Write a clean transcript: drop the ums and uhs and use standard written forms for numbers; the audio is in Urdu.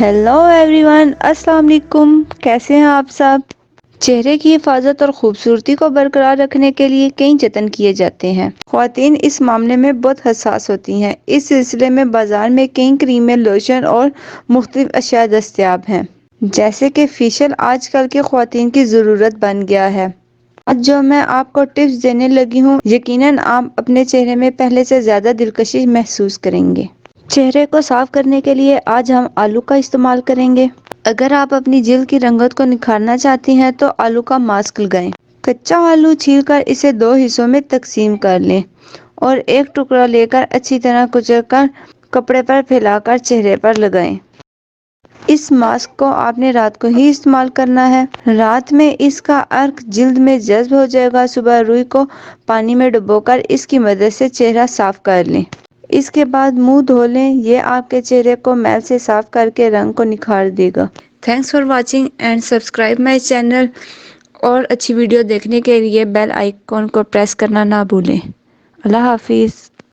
ہیلو ایوری ون، السلام علیکم۔ کیسے ہیں آپ سب؟ چہرے کی حفاظت اور خوبصورتی کو برقرار رکھنے کے لیے کئی جتن کیے جاتے ہیں۔ خواتین اس معاملے میں بہت حساس ہوتی ہیں۔ اس سلسلے میں بازار میں کئی کریمیں، لوشن اور مختلف اشیاء دستیاب ہیں، جیسے کہ فیشل آج کل کی خواتین کی ضرورت بن گیا ہے۔ آج جو میں آپ کو ٹپس دینے لگی ہوں، یقیناً آپ اپنے چہرے میں پہلے سے زیادہ دلکشی محسوس کریں گے۔ چہرے کو صاف کرنے کے لیے آج ہم آلو کا استعمال کریں گے۔ اگر آپ اپنی جلد کی رنگت کو نکھارنا چاہتی ہیں تو آلو کا ماسک لگائیں۔ کچا آلو چھیل کر اسے 2 حصوں میں تقسیم کر لیں اور ایک ٹکڑا لے کر اچھی طرح کچل کر کپڑے پر پھیلا کر چہرے پر لگائیں۔ اس ماسک کو آپ نے رات کو ہی استعمال کرنا ہے۔ رات میں اس کا عرق جلد میں جذب ہو جائے گا۔ صبح روئی کو پانی میں ڈبو کر اس کی مدد سے چہرہ صاف کر لیں۔ اس کے بعد منہ دھو لیں۔ یہ آپ کے چہرے کو میل سے صاف کر کے رنگ کو نکھار دے گا۔ Thanks for watching and subscribe my channel, اور اچھی ویڈیو دیکھنے کے لیے بیل آئیکن کو پریس کرنا نہ بھولیں۔ اللہ حافظ۔